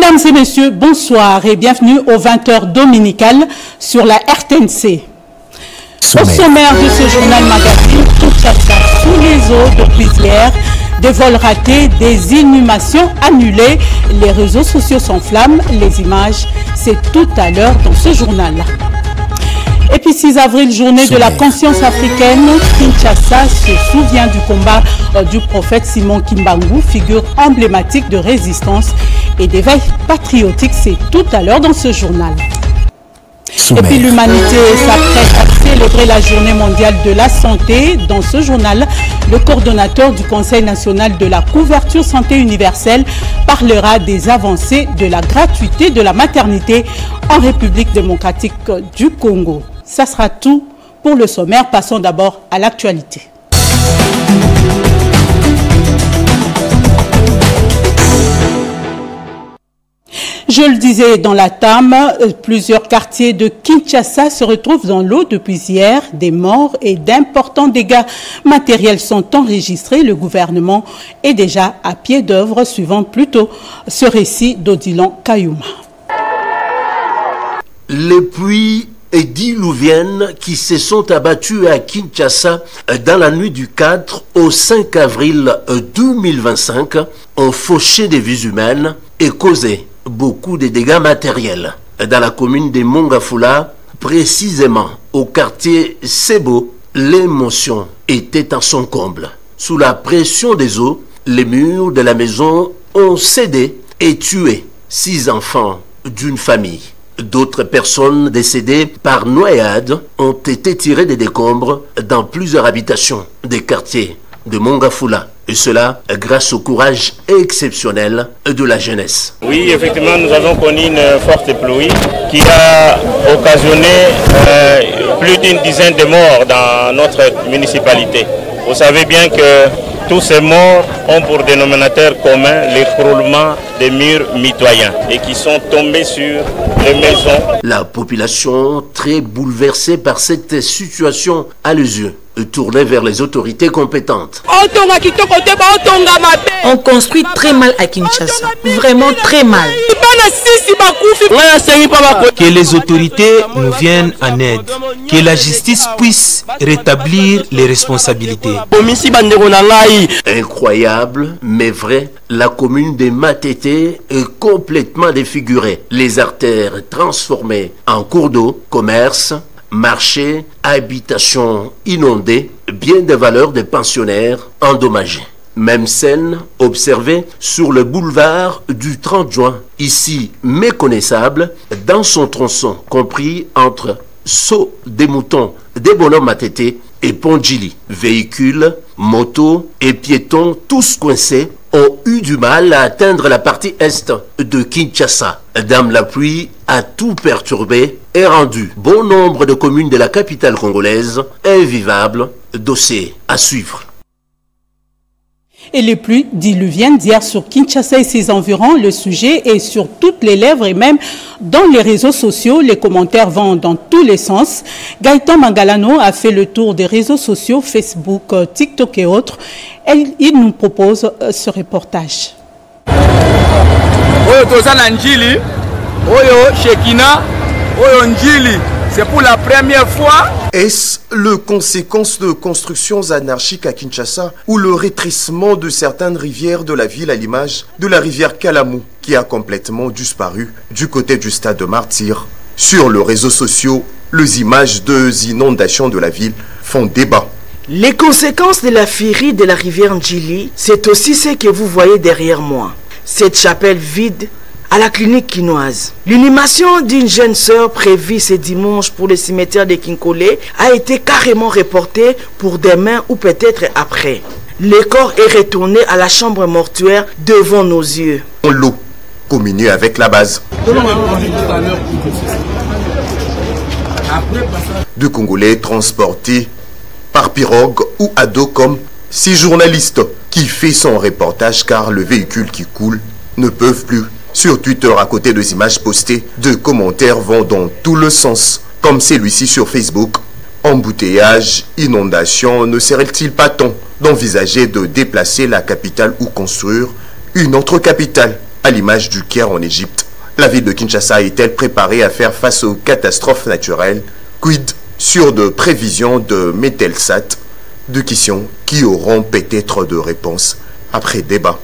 Mesdames et messieurs, bonsoir et bienvenue aux 20h dominicales sur la RTNC. Au sommaire de ce journal magazine, Kinshasa sous les eaux depuis hier, des vols ratés, des inhumations annulées, les réseaux sociaux s'enflamment, les images, c'est tout à l'heure dans ce journal. Et puis 6 avril, journée de la conscience africaine, Kinshasa se souvient du combat du prophète Simon Kimbangu, figure emblématique de résistance et d'éveil patriotique, c'est tout à l'heure dans ce journal. Et puis l'humanité s'apprête à célébrer la journée mondiale de la santé. Dans ce journal, le coordonnateur du Conseil national de la couverture santé universelle parlera des avancées de la gratuité de la maternité en République démocratique du Congo. Ça sera tout pour le sommaire. Passons d'abord à l'actualité. Je le disais dans la TAM, plusieurs quartiers de Kinshasa se retrouvent dans l'eau depuis hier. Des morts et d'importants dégâts matériels sont enregistrés. Le gouvernement est déjà à pied d'œuvre, suivant plutôt ce récit d'Odilan Kayuma. Les pluies diluviennes qui se sont abattues à Kinshasa dans la nuit du 4 au 5 avril 2025 ont fauché des vies humaines et causé beaucoup de dégâts matériels. Dans la commune de Mongafula, précisément au quartier Sebo, l'émotion était à son comble. Sous la pression des eaux, les murs de la maison ont cédé et tué 6 enfants d'une famille. D'autres personnes décédées par noyade ont été tirées des décombres dans plusieurs habitations des quartiers de Mongafula. Et cela grâce au courage exceptionnel de la jeunesse. Oui, effectivement, nous avons connu une forte pluie qui a occasionné plus d'une dizaine de morts dans notre municipalité. Vous savez bien que tous ces morts ont pour dénominateur commun l'écroulement des murs mitoyens et qui sont tombés sur les maisons. La population, très bouleversée par cette situation, a les yeux tournés vers les autorités compétentes. On construit très mal à Kinshasa, vraiment très mal. Que les autorités nous viennent en aide, que la justice puisse rétablir les responsabilités. Incroyable, mais vrai, la commune de Matete est complètement défigurée. Les artères transformées en cours d'eau, commerce, marché, habitation inondée, bien des valeurs des pensionnaires endommagées. Même scène observée sur le boulevard du 30 juin, ici méconnaissable, dans son tronçon compris entre Saut des Moutons, des Bonhommes Matete et Pondjili. Véhicules, motos et piétons, tous coincés, ont eu du mal à atteindre la partie est de Kinshasa. Dame la pluie a tout perturbé et rendu bon nombre de communes de la capitale congolaise invivables. Dossier à suivre. Et les pluies diluviennes d'hier sur Kinshasa et ses environs, le sujet est sur toutes les lèvres et même dans les réseaux sociaux. Les commentaires vont dans tous les sens. Gaëtan Mangalano a fait le tour des réseaux sociaux, Facebook, TikTok et autres. Il nous propose ce reportage. C'est pour la première fois. Est-ce le conséquence de constructions anarchiques à Kinshasa ou le rétrécissement de certaines rivières de la ville à l'image de la rivière Kalamu qui a complètement disparu du côté du stade de Martyr? Sur les réseaux sociaux, les images des inondations de la ville font débat. Les conséquences de la furie de la rivière Ndjili, c'est aussi ce que vous voyez derrière moi. Cette chapelle vide à la clinique quinoise. L'inhumation d'une jeune sœur prévue ce dimanche pour le cimetière de Kinkole a été carrément reportée pour demain ou peut-être après. Le corps est retourné à la chambre mortuaire devant nos yeux. L'eau communiée avec la base. De Congolais transportés par pirogue ou à dos comme 6 journalistes qui fait son reportage car le véhicule qui coule ne peuvent plus. Sur Twitter, à côté des images postées, de commentaires vont dans tout le sens, comme celui-ci sur Facebook. Embouteillage, inondation, ne serait-il pas temps d'envisager de déplacer la capitale ou construire une autre capitale, à l'image du Caire en Égypte? La ville de Kinshasa est-elle préparée à faire face aux catastrophes naturelles? Quid sur de prévisions de Metelsat? Deux questions qui auront peut-être de réponses après débat.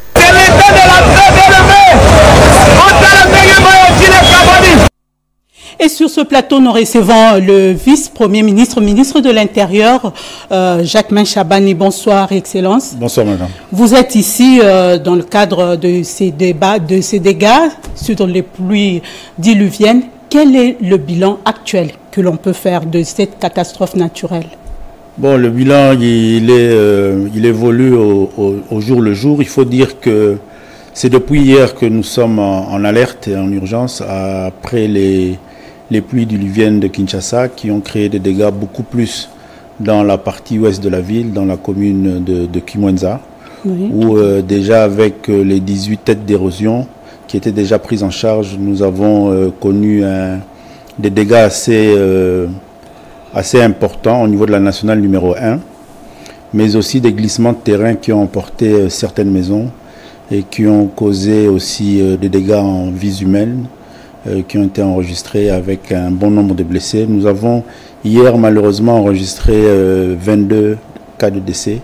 Et sur ce plateau, nous recevons le vice-premier ministre, ministre de l'Intérieur, Jacquemain Chabani. Bonsoir, Excellence. Bonsoir, madame. Vous êtes ici dans le cadre de ces débats, de ces dégâts sur les pluies diluviennes. Quel est le bilan actuel que l'on peut faire de cette catastrophe naturelle? Bon, le bilan, il évolue au jour le jour. Il faut dire que c'est depuis hier que nous sommes en alerte et en urgence après les pluies diluviennes de Kinshasa qui ont créé des dégâts beaucoup plus dans la partie ouest de la ville, dans la commune de Kimwenza, oui, où déjà avec les 18 têtes d'érosion qui étaient déjà prises en charge, nous avons connu des dégâts assez importants au niveau de la nationale numéro 1, mais aussi des glissements de terrain qui ont emporté certaines maisons et qui ont causé aussi des dégâts en vies humaines qui ont été enregistrés avec un bon nombre de blessés. Nous avons hier malheureusement enregistré 22 cas de décès,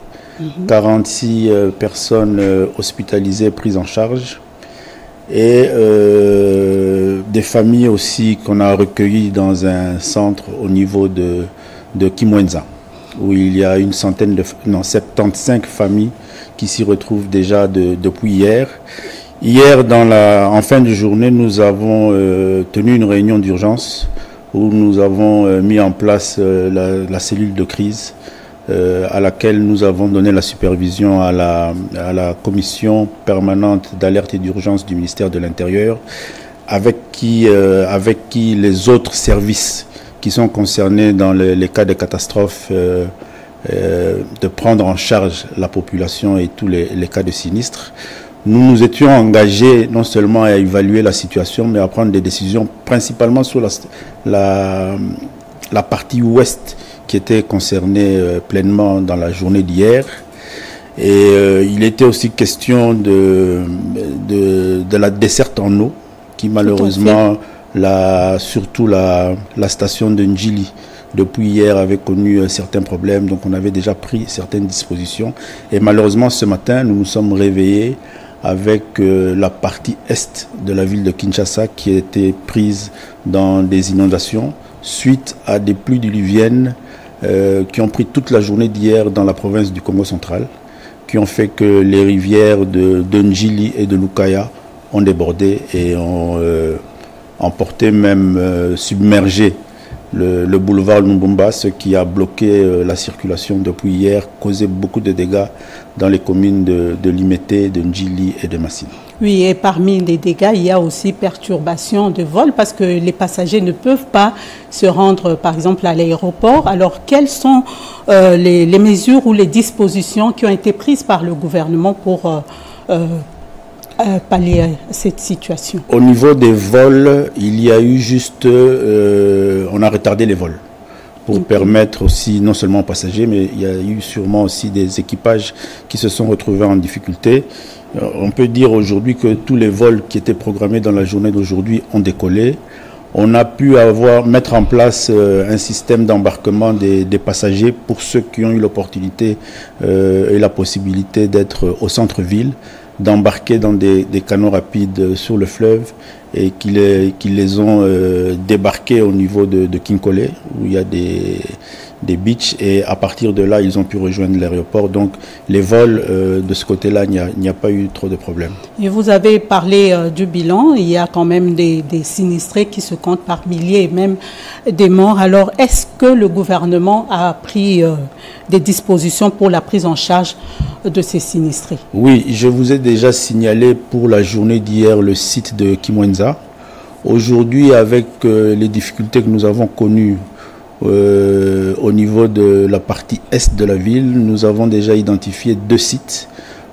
46 personnes hospitalisées prises en charge et des familles aussi qu'on a recueillies dans un centre au niveau de Kimwenza, où il y a 75 familles qui s'y retrouvent déjà depuis hier. Hier, en fin de journée, nous avons tenu une réunion d'urgence où nous avons mis en place la cellule de crise à laquelle nous avons donné la supervision à la commission permanente d'alerte et d'urgence du ministère de l'Intérieur, avec qui les autres services qui sont concernés dans les cas de catastrophe de prendre en charge la population et tous les cas de sinistres. Nous nous étions engagés non seulement à évaluer la situation, mais à prendre des décisions principalement sur la partie ouest qui était concernée pleinement dans la journée d'hier. Et il était aussi question de la desserte en eau, qui malheureusement, surtout la station de Ndjili, depuis hier, avait connu certains problèmes. Donc on avait déjà pris certaines dispositions. Et malheureusement, ce matin, nous nous sommes réveillés avec la partie est de la ville de Kinshasa qui a été prise dans des inondations suite à des pluies diluviennes qui ont pris toute la journée d'hier dans la province du Congo central, qui ont fait que les rivières de Ndjili et de Lukaya ont débordé et ont emporté, même submergé le boulevard Lumbumba, ce qui a bloqué la circulation depuis hier, causé beaucoup de dégâts dans les communes de Limete, de Ndjili et de Massine. Oui, et parmi les dégâts, il y a aussi perturbation de vol parce que les passagers ne peuvent pas se rendre, par exemple, à l'aéroport. Alors, quelles sont les mesures ou les dispositions qui ont été prises par le gouvernement pour pallier à cette situation? Au niveau des vols, il y a eu juste... on a retardé les vols pour permettre aussi, non seulement aux passagers, mais il y a eu sûrement aussi des équipages qui se sont retrouvés en difficulté. On peut dire aujourd'hui que tous les vols qui étaient programmés dans la journée d'aujourd'hui ont décollé. On a pu mettre en place un système d'embarquement des passagers pour ceux qui ont eu l'opportunité et la possibilité d'être au centre-ville, d'embarquer dans des canaux rapides sur le fleuve et qui les ont débarqués au niveau de Kinkole, où il y a des beaches, et à partir de là, ils ont pu rejoindre l'aéroport. Donc, les vols de ce côté-là, il n'y a pas eu trop de problèmes. Et vous avez parlé du bilan. Il y a quand même des sinistrés qui se comptent par milliers et même des morts. Alors, est-ce que le gouvernement a pris des dispositions pour la prise en charge de ces sinistrés? Oui, je vous ai déjà signalé pour la journée d'hier le site de Kimwenza. Aujourd'hui, avec les difficultés que nous avons connues au niveau de la partie est de la ville, nous avons déjà identifié 2 sites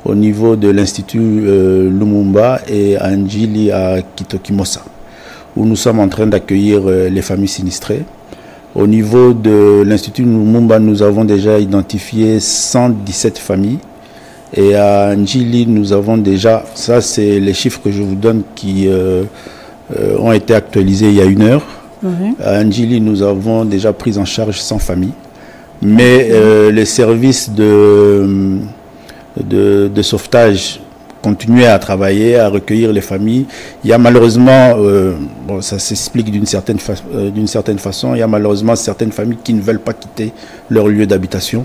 au niveau de l'Institut Lumumba et à Ndjili à Kitokimosa, où nous sommes en train d'accueillir les familles sinistrées. Au niveau de l'Institut Lumumba, nous avons déjà identifié 117 familles. Et à Ndjili, nous avons déjà, ça c'est les chiffres que je vous donne qui ont été actualisés il y a 1 heure. À Ndjili, nous avons déjà pris en charge 100 familles. Mais les services de sauvetage continuaient à travailler, à recueillir les familles. Il y a malheureusement, bon, ça s'explique d'une certaine façon, il y a malheureusement certaines familles qui ne veulent pas quitter leur lieu d'habitation.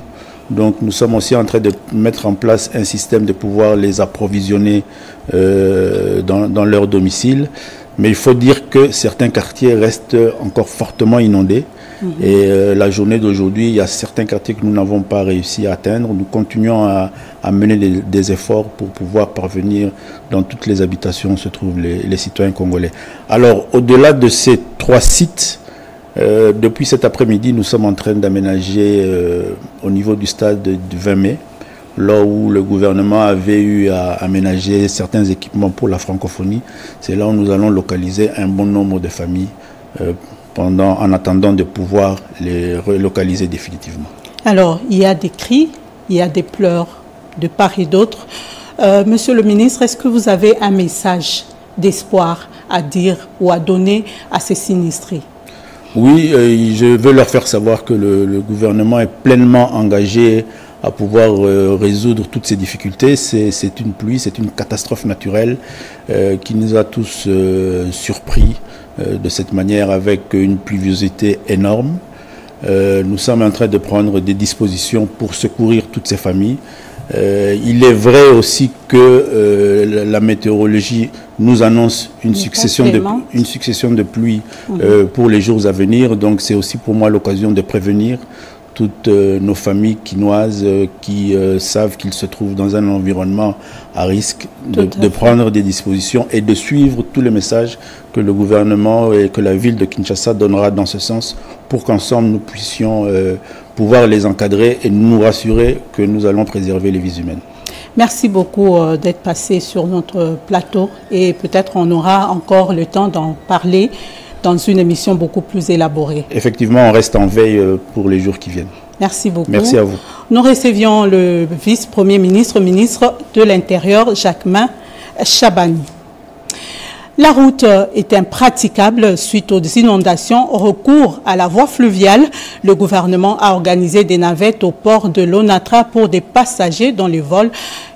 Donc nous sommes aussi en train de mettre en place un système de pouvoir les approvisionner dans leur domicile. Mais il faut dire que certains quartiers restent encore fortement inondés. Et la journée d'aujourd'hui, il y a certains quartiers que nous n'avons pas réussi à atteindre. Nous continuons à mener des efforts pour pouvoir parvenir dans toutes les habitations où se trouvent les citoyens congolais. Alors, au-delà de ces 3 sites, depuis cet après-midi, nous sommes en train d'aménager au niveau du stade du 20 mai, là où le gouvernement avait eu à aménager certains équipements pour la francophonie. C'est là où nous allons localiser un bon nombre de familles en attendant de pouvoir les relocaliser définitivement. Alors, il y a des cris, il y a des pleurs de part et d'autre. Monsieur le ministre, est-ce que vous avez un message d'espoir à dire ou à donner à ces sinistrés? Oui, je veux leur faire savoir que le gouvernement est pleinement engagé à pouvoir résoudre toutes ces difficultés. C'est une pluie, c'est une catastrophe naturelle qui nous a tous surpris de cette manière, avec une pluviosité énorme. Nous sommes en train de prendre des dispositions pour secourir toutes ces familles. Il est vrai aussi que la météorologie nous annonce une succession de pluies pour les jours à venir. Donc c'est aussi pour moi l'occasion de prévenir toutes nos familles quinoises qui savent qu'ils se trouvent dans un environnement à risque, de prendre des dispositions et de suivre tous les messages que le gouvernement et que la ville de Kinshasa donnera dans ce sens, pour qu'ensemble nous puissions pouvoir les encadrer et nous rassurer que nous allons préserver les vies humaines. Merci beaucoup d'être passé sur notre plateau, et peut-être on aura encore le temps d'en parler dans une émission beaucoup plus élaborée. Effectivement, on reste en veille pour les jours qui viennent. Merci beaucoup. Merci à vous. Nous recevions le vice-premier ministre, ministre de l'Intérieur, Jacquemain Chabani. La route est impraticable suite aux inondations. Recours à la voie fluviale. Le gouvernement a organisé des navettes au port de l'Onatra pour des passagers dont le vol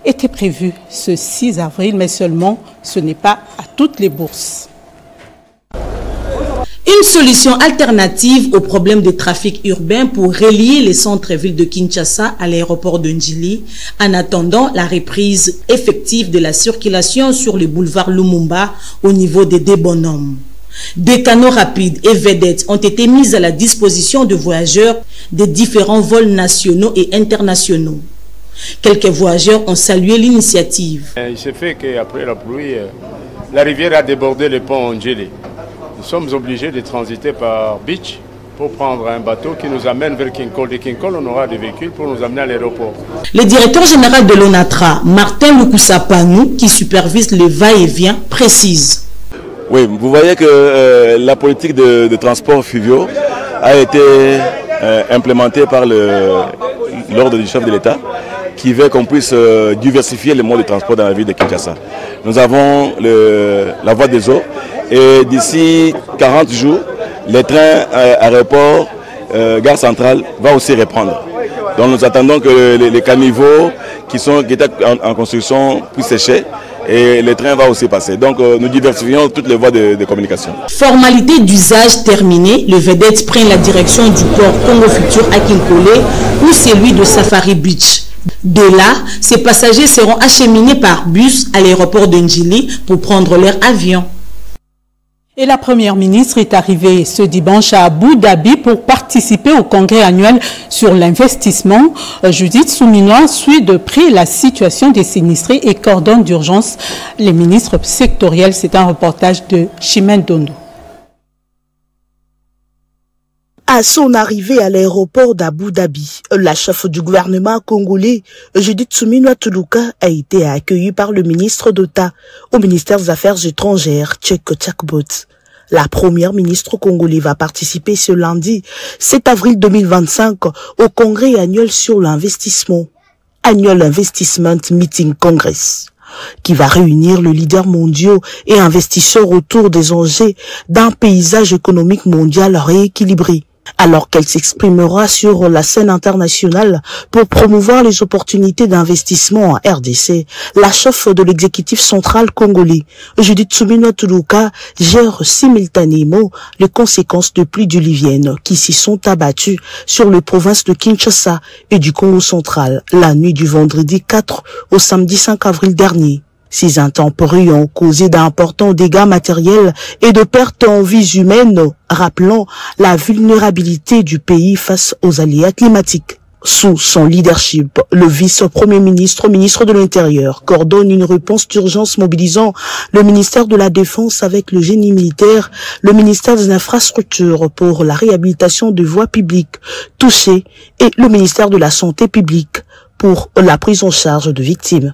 était prévu ce 6 avril, mais seulement ce n'est pas à toutes les bourses. Une solution alternative au problème de trafic urbain pour relier les centres-villes de Kinshasa à l'aéroport de Ndjili, en attendant la reprise effective de la circulation sur le boulevard Lumumba au niveau des deux bonhommes. Des canaux rapides et vedettes ont été mis à la disposition de voyageurs des différents vols nationaux et internationaux. Quelques voyageurs ont salué l'initiative. Il s'est fait qu'après la pluie, la rivière a débordé le pont Ndjili. Nous sommes obligés de transiter par Beach pour prendre un bateau qui nous amène vers Kinkol. De Kinkol, on aura des véhicules pour nous amener à l'aéroport. Le directeur général de l'ONATRA, Martin Lukusapanou, qui supervise le va-et-vient, précise. Oui, vous voyez que la politique de transport fluviaux a été implémentée par l'ordre du chef de l'État, qui veut qu'on puisse diversifier les modes de transport dans la ville de Kinshasa. Nous avons la voie des eaux, et d'ici 40 jours, les trains aéroport, gare centrale va aussi reprendre. Donc nous attendons que les caniveaux qui étaient en construction puissent sécher, et les trains vont aussi passer. Donc nous diversifions toutes les voies de communication. Formalité d'usage terminée, le vedette prend la direction du port Congo Futur à Kinkole ou celui de Safari Beach. De là, ces passagers seront acheminés par bus à l'aéroport de Ndjili pour prendre leur avion. Et la première ministre est arrivée ce dimanche à Abu Dhabi pour participer au congrès annuel sur l'investissement. Judith Souminois suit de près la situation des sinistrés et coordonne d'urgence les ministres sectoriels. C'est un reportage de Chimène Dondo. À son arrivée à l'aéroport d'Abu Dhabi, la chef du gouvernement congolais, Judith Suminwa Tuluka, a été accueillie par le ministre d'État au ministère des Affaires étrangères, Tcheko Tchakbot. La première ministre congolaise va participer ce lundi 7 avril 2025 au congrès annuel sur l'investissement. Annual Investment Meeting Congress. qui va réunir le leader mondial et investisseurs autour des enjeux d'un paysage économique mondial rééquilibré. Alors qu'elle s'exprimera sur la scène internationale pour promouvoir les opportunités d'investissement en RDC, la chef de l'exécutif central congolais, Judith Suminwa Tuluka, gère simultanément les conséquences de pluies diluviennes qui s'y sont abattues sur les provinces de Kinshasa et du Congo central la nuit du vendredi 4 au samedi 5 avril dernier. Ces intempéries ont causé d'importants dégâts matériels et de pertes en vies humaines, rappelant la vulnérabilité du pays face aux aléas climatiques. Sous son leadership, le vice-premier ministre, ministre de l'Intérieur, coordonne une réponse d'urgence mobilisant le ministère de la Défense avec le génie militaire, le ministère des Infrastructures pour la réhabilitation de voies publiques touchées et le ministère de la Santé publique pour la prise en charge de victimes.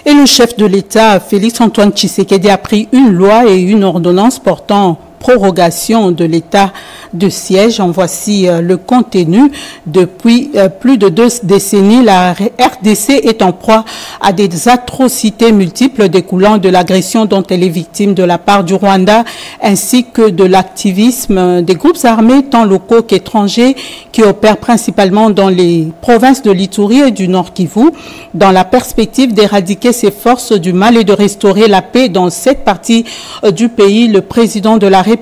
Et le chef de l'État, Félix-Antoine Tshisekedi, a pris une loi et une ordonnance portant prorogation de l'état de siège. En voici le contenu. Depuis plus de 2 décennies, la RDC est en proie à des atrocités multiples découlant de l'agression dont elle est victime de la part du Rwanda, ainsi que de l'activisme des groupes armés, tant locaux qu'étrangers, qui opèrent principalement dans les provinces de l'Ituri et du Nord Kivu, dans la perspective d'éradiquer ces forces du mal et de restaurer la paix dans cette partie du pays. Le président de la République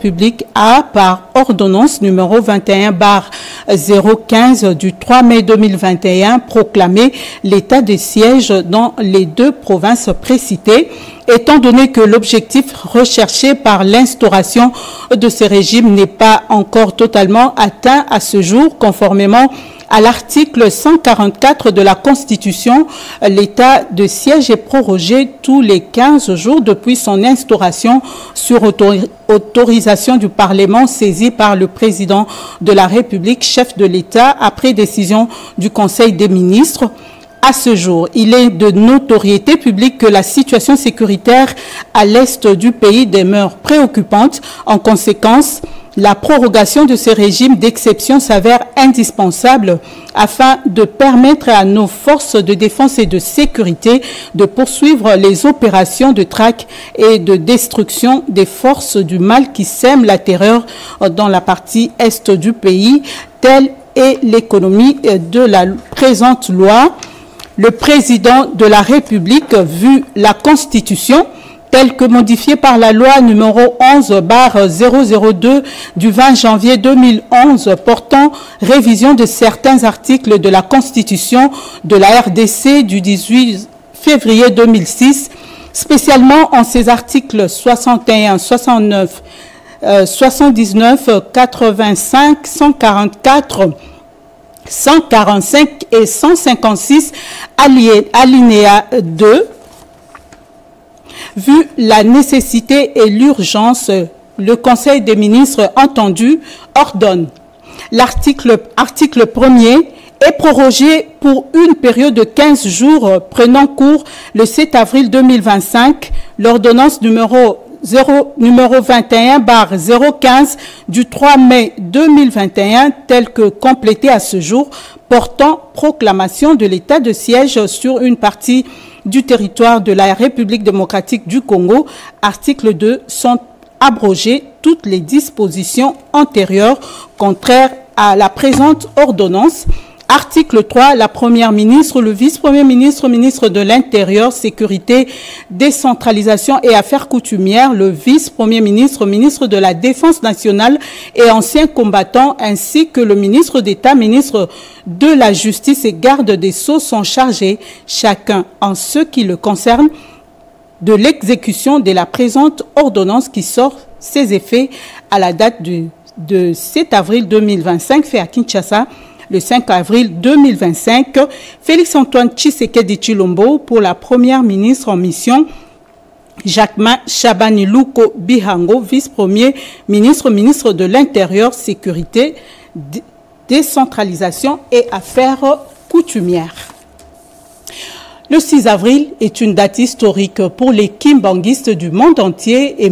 a, par ordonnance numéro 21/015 du 3 mai 2021, proclamé l'état de siège dans les 2 provinces précitées, étant donné que l'objectif recherché par l'instauration de ce régime n'est pas encore totalement atteint à ce jour, conformément à l'article 144 de la Constitution. L'état de siège est prorogé tous les 15 jours depuis son instauration sur autorisation du Parlement saisi par le président de la République, chef de l'État, après décision du Conseil des ministres. À ce jour, il est de notoriété publique que la situation sécuritaire à l'est du pays demeure préoccupante. En conséquence, la prorogation de ce régime d'exception s'avère indispensable afin de permettre à nos forces de défense et de sécurité de poursuivre les opérations de traque et de destruction des forces du mal qui sèment la terreur dans la partie est du pays. Telle est l'économie de la présente loi. Le président de la République, vu la Constitution, telle que modifiée par la loi numéro 11/002 du 20 janvier 2011 portant révision de certains articles de la Constitution de la RDC du 18 février 2006, spécialement en ses articles 61, 69, 79, 85, 144, 145 et 156, alinéa 2, vu la nécessité et l'urgence, le Conseil des ministres entendu ordonne. Article 1er est prorogé pour une période de 15 jours prenant cours le 7 avril 2025. L'ordonnance numéro 21/015 du 3 mai 2021, telle que complétée à ce jour, portant proclamation de l'état de siège sur une partie du territoire de la République démocratique du Congo. Article 2, sont abrogées toutes les dispositions antérieures contraires à la présente ordonnance. Article 3, la Première ministre, le vice-premier ministre, ministre de l'Intérieur, Sécurité, Décentralisation et Affaires coutumières, le vice-premier ministre, ministre de la Défense nationale et anciens combattants, ainsi que le ministre d'État, ministre de la Justice et garde des Sceaux sont chargés, chacun en ce qui le concerne, de l'exécution de la présente ordonnance qui sort ses effets à la date de 7 avril 2025, fait à Kinshasa, le 5 avril 2025, Félix-Antoine Tshisekedi Tshilombo pour la première ministre en mission, Jacquemain Chabani-Louko Bihango, vice-premier ministre, ministre de l'Intérieur, Sécurité, Décentralisation et Affaires coutumières. Le 6 avril est une date historique pour les kimbanguistes du monde entier et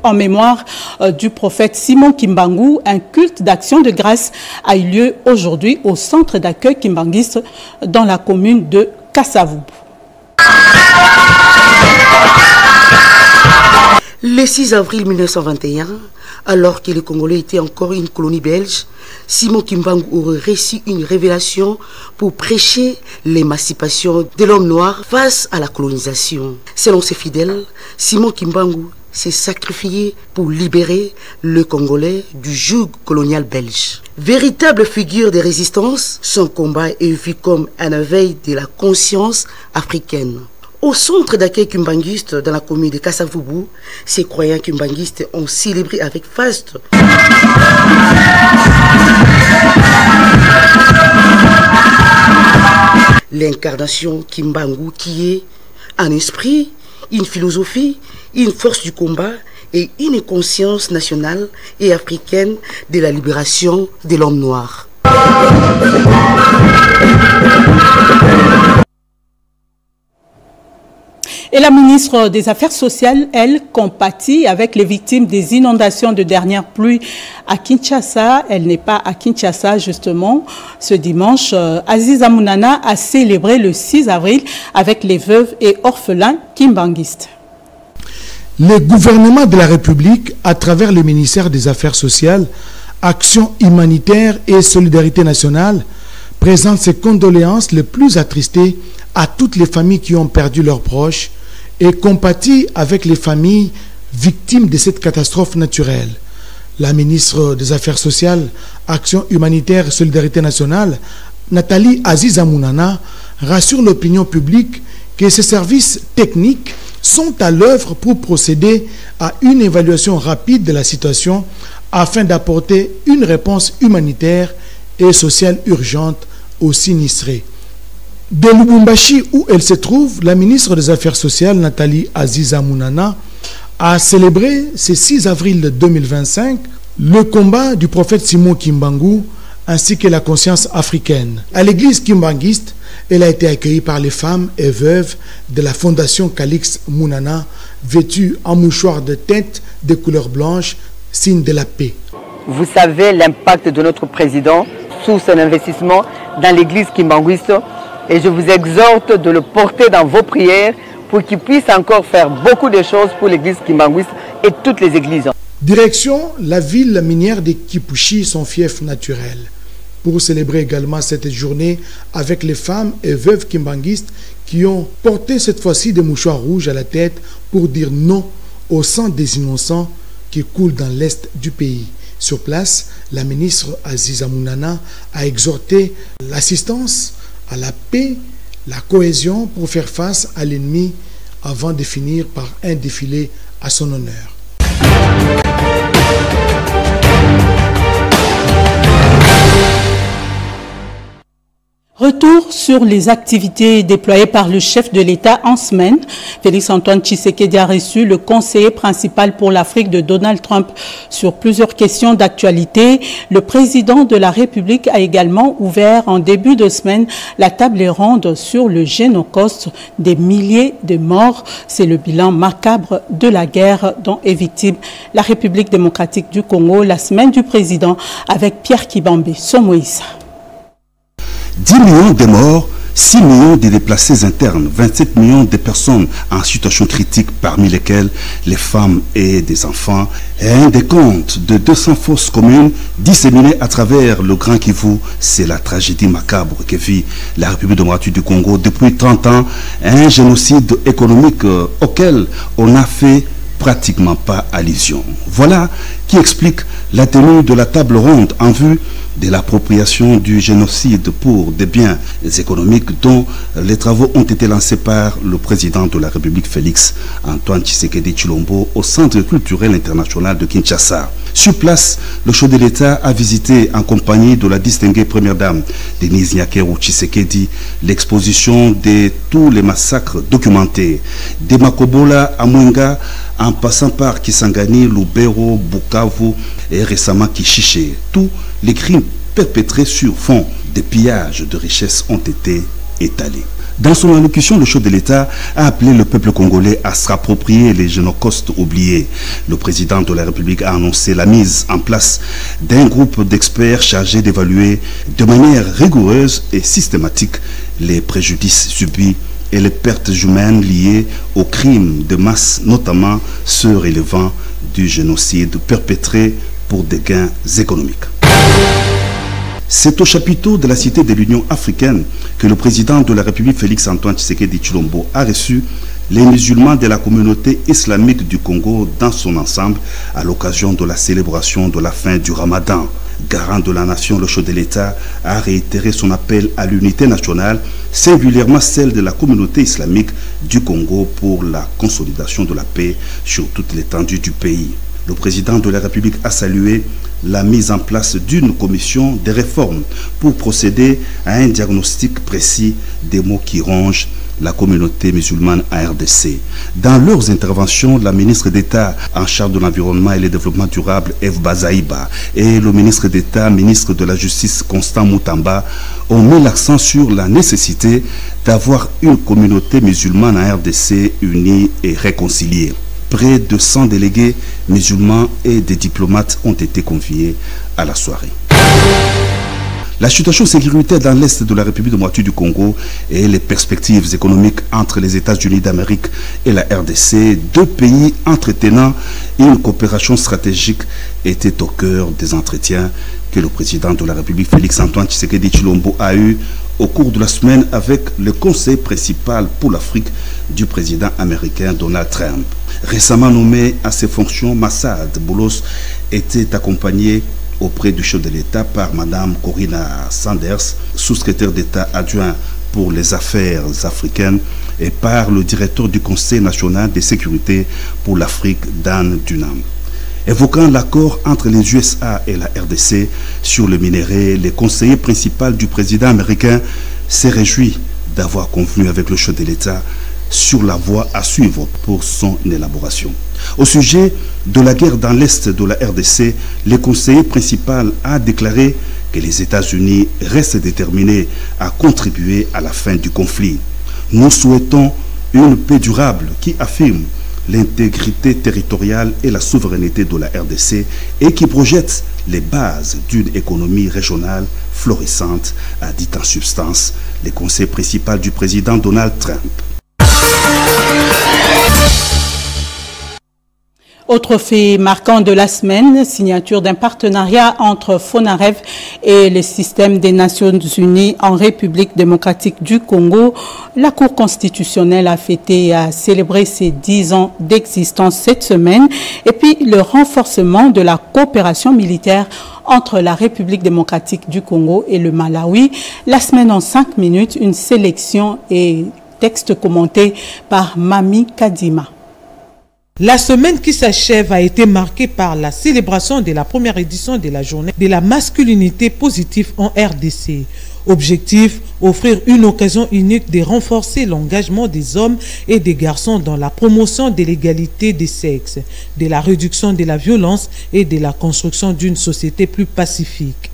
en mémoire du prophète Simon Kimbangu. Un culte d'action de grâce a eu lieu aujourd'hui au centre d'accueil kimbanguiste dans la commune de Kassavoub. Le 6 avril 1921, alors que le Congolais était encore une colonie belge, Simon Kimbangu aurait reçu une révélation pour prêcher l'émancipation de l'homme noir face à la colonisation. Selon ses fidèles, Simon Kimbangu s'est sacrifié pour libérer le Congolais du joug colonial belge. Véritable figure de résistance, son combat est vu comme un éveil de la conscience africaine. Au centre d'accueil kimbanguiste dans la commune de Kassavoubou, ces croyants kimbanguistes ont célébré avec faste l'incarnation Kimbangu qui est un esprit, une philosophie, une force du combat et une conscience nationale et africaine de la libération de l'homme noir. Et la ministre des Affaires sociales, elle, compatit avec les victimes des inondations de dernière pluie à Kinshasa. Elle n'est pas à Kinshasa, justement. Ce dimanche, Aziza Mounana a célébré le 6 avril avec les veuves et orphelins kimbanguistes. Le gouvernement de la République, à travers le ministère des Affaires sociales, Action humanitaire et solidarité nationale, présente ses condoléances les plus attristées à toutes les familles qui ont perdu leurs proches et compatit avec les familles victimes de cette catastrophe naturelle. La ministre des Affaires sociales, Action humanitaire et solidarité nationale, Nathalie Aziza Mounana, rassure l'opinion publique que ces services techniques sont à l'œuvre pour procéder à une évaluation rapide de la situation afin d'apporter une réponse humanitaire et sociale urgente aux sinistrés. De Lubumbashi, où elle se trouve, la ministre des Affaires sociales, Nathalie Aziza Mounana, a célébré ce 6 avril 2025 le combat du prophète Simon Kimbangu ainsi que la conscience africaine. À l'église kimbanguiste, elle a été accueillie par les femmes et veuves de la fondation Calix Mounana, vêtues en mouchoir de tête de couleur blanche, signe de la paix. Vous savez l'impact de notre président sous son investissement dans l'église kimbanguiste. Et je vous exhorte de le porter dans vos prières pour qu'il puisse encore faire beaucoup de choses pour l'église kimbanguiste et toutes les églises. Direction la ville minière de Kipushi, son fief naturel. Pour célébrer également cette journée avec les femmes et veuves kimbanguistes qui ont porté cette fois-ci des mouchoirs rouges à la tête pour dire non au sang des innocents qui coule dans l'est du pays. Sur place, la ministre Aziza Mounana a exhorté l'assistance à la paix, la cohésion pour faire face à l'ennemi avant de finir par un défilé à son honneur. Retour sur les activités déployées par le chef de l'État en semaine. Félix-Antoine Tshisekedi a reçu le conseiller principal pour l'Afrique de Donald Trump sur plusieurs questions d'actualité. Le président de la République a également ouvert en début de semaine la table ronde sur le génocide, des milliers de morts. C'est le bilan macabre de la guerre dont est victime la République démocratique du Congo. La semaine du président avec Pierre Kibambe, Somoïsa. 10 millions de morts, 6 millions de déplacés internes, 27 millions de personnes en situation critique, parmi lesquelles les femmes et des enfants, et un décompte de 200 fosses communes disséminées à travers le Grand Kivu. C'est la tragédie macabre que vit la République démocratique du Congo depuis 30 ans, un génocide économique auquel on n'a fait pratiquement pas allusion. Voilà qui explique la tenue de la table ronde en vue de l'appropriation du génocide pour des biens économiques dont les travaux ont été lancés par le président de la République Félix-Antoine Tshisekedi Tshilombo au Centre culturel international de Kinshasa. Sur place, le chef de l'État a visité en compagnie de la distinguée première dame Denise Nyakeru Tshisekedi l'exposition de tous les massacres documentés, de Makobola à Mwenga en passant par Kisangani, Lubero, Bukavu et récemment Kishiché. Tous les crimes perpétrés sur fond de pillages de richesses ont été étalée. Dans son allocution, le chef de l'État a appelé le peuple congolais à se rapproprier les génocides oubliés. Le président de la République a annoncé la mise en place d'un groupe d'experts chargés d'évaluer de manière rigoureuse et systématique les préjudices subis et les pertes humaines liées aux crimes de masse, notamment ceux relevant du génocide perpétré pour des gains économiques. C'est au chapiteau de la Cité de l'Union africaine que le président de la République Félix-Antoine Tshisekedi Tshilombo a reçu les musulmans de la communauté islamique du Congo dans son ensemble à l'occasion de la célébration de la fin du Ramadan. Garant de la nation, le chef de l'État a réitéré son appel à l'unité nationale, singulièrement celle de la communauté islamique du Congo pour la consolidation de la paix sur toute l'étendue du pays. Le président de la République a salué la mise en place d'une commission de réforme pour procéder à un diagnostic précis des maux qui rongent la communauté musulmane à RDC. Dans leurs interventions, la ministre d'État en charge de l'environnement et le développement durable, Eve Bazaïba, et le ministre d'État, ministre de la Justice, Constant Moutamba, ont mis l'accent sur la nécessité d'avoir une communauté musulmane à RDC unie et réconciliée. Près de 100 délégués musulmans et des diplomates ont été conviés à la soirée. La situation sécuritaire dans l'Est de la République démocratique du Congo et les perspectives économiques entre les États-Unis d'Amérique et la RDC, deux pays entretenant une coopération stratégique, étaient au cœur des entretiens que le président de la République Félix-Antoine Tshisekedi Tshilombo a eu au cours de la semaine avec le conseil principal pour l'Afrique du président américain Donald Trump. Récemment nommé à ses fonctions, Massad Boulos était accompagné auprès du chef de l'État par Mme Corinna Sanders, sous-secrétaire d'État adjoint pour les affaires africaines, et par le directeur du Conseil national de sécurité pour l'Afrique, Dan Dunham. Évoquant l'accord entre les USA et la RDC sur le minerai, le conseiller principal du président américain s'est réjoui d'avoir convenu avec le chef de l'État sur la voie à suivre pour son élaboration. Au sujet de la guerre dans l'Est de la RDC, le conseiller principal a déclaré que les États-Unis restent déterminés à contribuer à la fin du conflit. Nous souhaitons une paix durable qui affirme l'intégrité territoriale et la souveraineté de la RDC et qui projette les bases d'une économie régionale florissante, a dit en substance le conseil principal du président Donald Trump. Autre fait marquant de la semaine, signature d'un partenariat entre FONAREV et le système des Nations Unies en République démocratique du Congo. La Cour constitutionnelle a fêté et a célébré ses 10 ans d'existence cette semaine. Et puis le renforcement de la coopération militaire entre la République démocratique du Congo et le Malawi. La semaine en 5 minutes, une sélection et texte commenté par Mami Kadima. La semaine qui s'achève a été marquée par la célébration de la première édition de la journée de la masculinité positive en RDC. Objectif, offrir une occasion unique de renforcer l'engagement des hommes et des garçons dans la promotion de l'égalité des sexes, de la réduction de la violence et de la construction d'une société plus pacifique.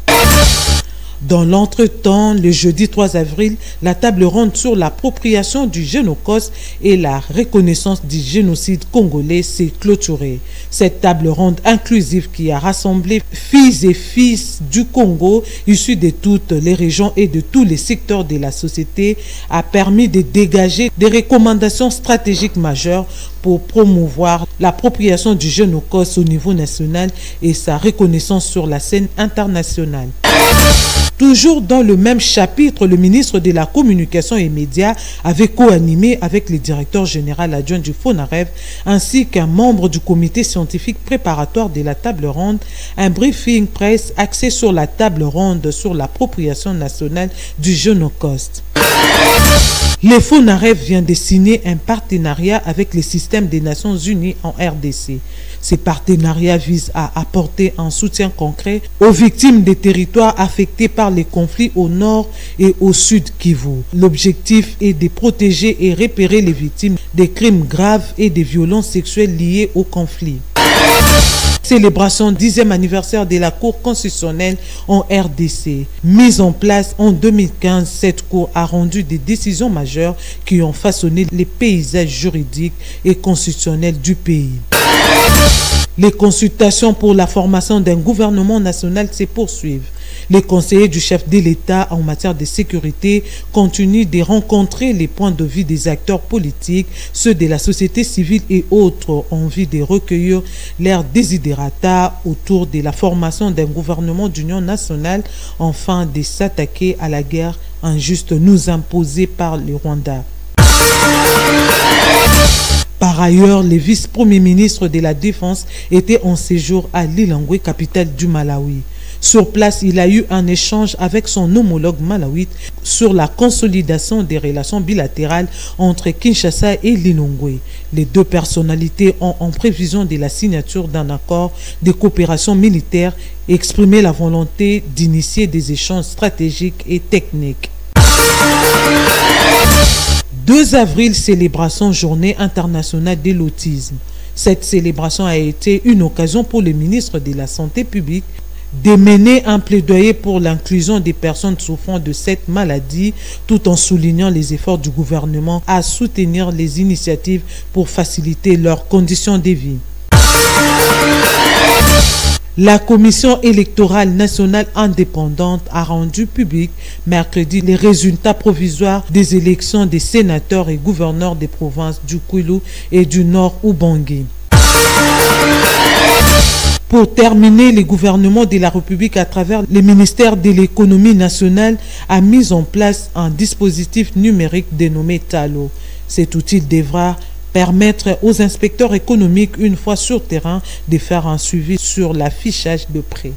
Dans l'entretemps, le jeudi 3 avril, la table ronde sur l'appropriation du génocide et la reconnaissance du génocide congolais s'est clôturée. Cette table ronde inclusive qui a rassemblé filles et fils du Congo, issus de toutes les régions et de tous les secteurs de la société, a permis de dégager des recommandations stratégiques majeures pour promouvoir l'appropriation du génocide au niveau national et sa reconnaissance sur la scène internationale. Toujours dans le même chapitre, le ministre de la Communication et Médias avait co-animé avec le directeur général adjoint du FONAREV ainsi qu'un membre du comité scientifique préparatoire de la table ronde, un briefing presse axé sur la table ronde sur l'appropriation nationale du génocide. Le FONAREV vient de signer un partenariat avec le système des Nations Unies en RDC. Ces partenariats visent à apporter un soutien concret aux victimes des territoires affectés par les conflits au nord et au sud Kivu. L'objectif est de protéger et repérer les victimes des crimes graves et des violences sexuelles liées au conflit. célébration 10e anniversaire de la Cour constitutionnelle en RDC. Mise en place en 2015, cette Cour a rendu des décisions majeures qui ont façonné les paysages juridiques et constitutionnels du pays. Les consultations pour la formation d'un gouvernement national se poursuivent. Les conseillers du chef de l'État en matière de sécurité continuent de rencontrer les points de vue des acteurs politiques, ceux de la société civile et autres, en vue de recueillir leurs desiderata autour de la formation d'un gouvernement d'union nationale, afin de s'attaquer à la guerre injuste nous imposée par le Rwanda. Par ailleurs, le vice-premier ministre de la Défense était en séjour à Lilongwe, capitale du Malawi. Sur place, il a eu un échange avec son homologue malawite sur la consolidation des relations bilatérales entre Kinshasa et Lilongwe. Les deux personnalités ont, en prévision de la signature d'un accord de coopération militaire, exprimé la volonté d'initier des échanges stratégiques et techniques. 2 avril, célébration Journée internationale de l'autisme. Cette célébration a été une occasion pour le ministre de la Santé publique de mener un plaidoyer pour l'inclusion des personnes souffrant de cette maladie, tout en soulignant les efforts du gouvernement à soutenir les initiatives pour faciliter leurs conditions de vie. La Commission électorale nationale indépendante a rendu public mercredi les résultats provisoires des élections des sénateurs et gouverneurs des provinces du Kwilu et du Nord Ubangi. Pour terminer, le gouvernement de la République, à travers le ministère de l'économie nationale, a mis en place un dispositif numérique dénommé Talo. Cet outil devra permettre aux inspecteurs économiques, une fois sur terrain, de faire un suivi sur l'affichage de prêts.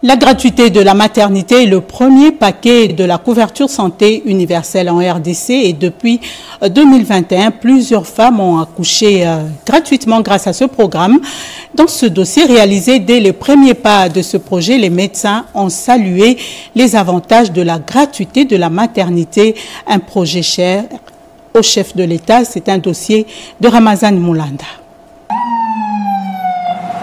La gratuité de la maternité est le premier paquet de la couverture santé universelle en RDC et depuis 2021, plusieurs femmes ont accouché gratuitement grâce à ce programme. Dans ce dossier réalisé dès les premiers pas de ce projet, les médecins ont salué les avantages de la gratuité de la maternité, un projet cher au chef de l'État. C'est un dossier de Ramazan Moulanda.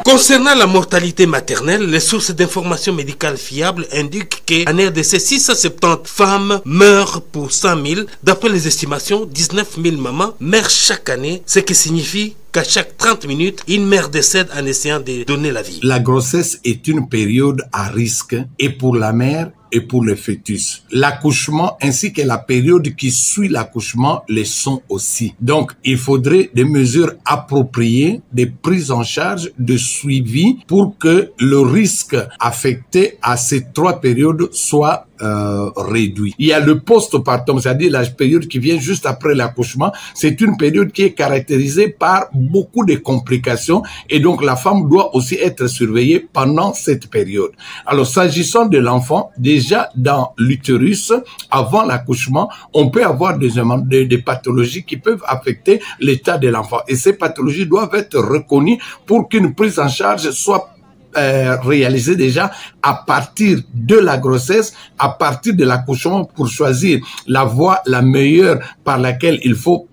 Concernant la mortalité maternelle, les sources d'informations médicales fiables indiquent qu'en RDC, 670 femmes meurent pour 100 000. D'après les estimations, 19 000 mamans meurent chaque année, ce qui signifie qu'à chaque 30 minutes, une mère décède en essayant de donner la vie. La grossesse est une période à risque et pour la mère et pour le fœtus. L'accouchement ainsi que la période qui suit l'accouchement le sont aussi. Donc, il faudrait des mesures appropriées, des prises en charge, de suivi pour que le risque affecté à ces 3 périodes soit réduit. Il y a le postpartum, c'est-à-dire la période qui vient juste après l'accouchement. C'est une période qui est caractérisée par beaucoup de complications et donc la femme doit aussi être surveillée pendant cette période. Alors, s'agissant de l'enfant, déjà dans l'utérus, avant l'accouchement, on peut avoir des pathologies qui peuvent affecter l'état de l'enfant. Et ces pathologies doivent être reconnues pour qu'une prise en charge soit réalisée déjà à partir de la grossesse, à partir de l'accouchement, pour choisir la voie la meilleure par laquelle il faut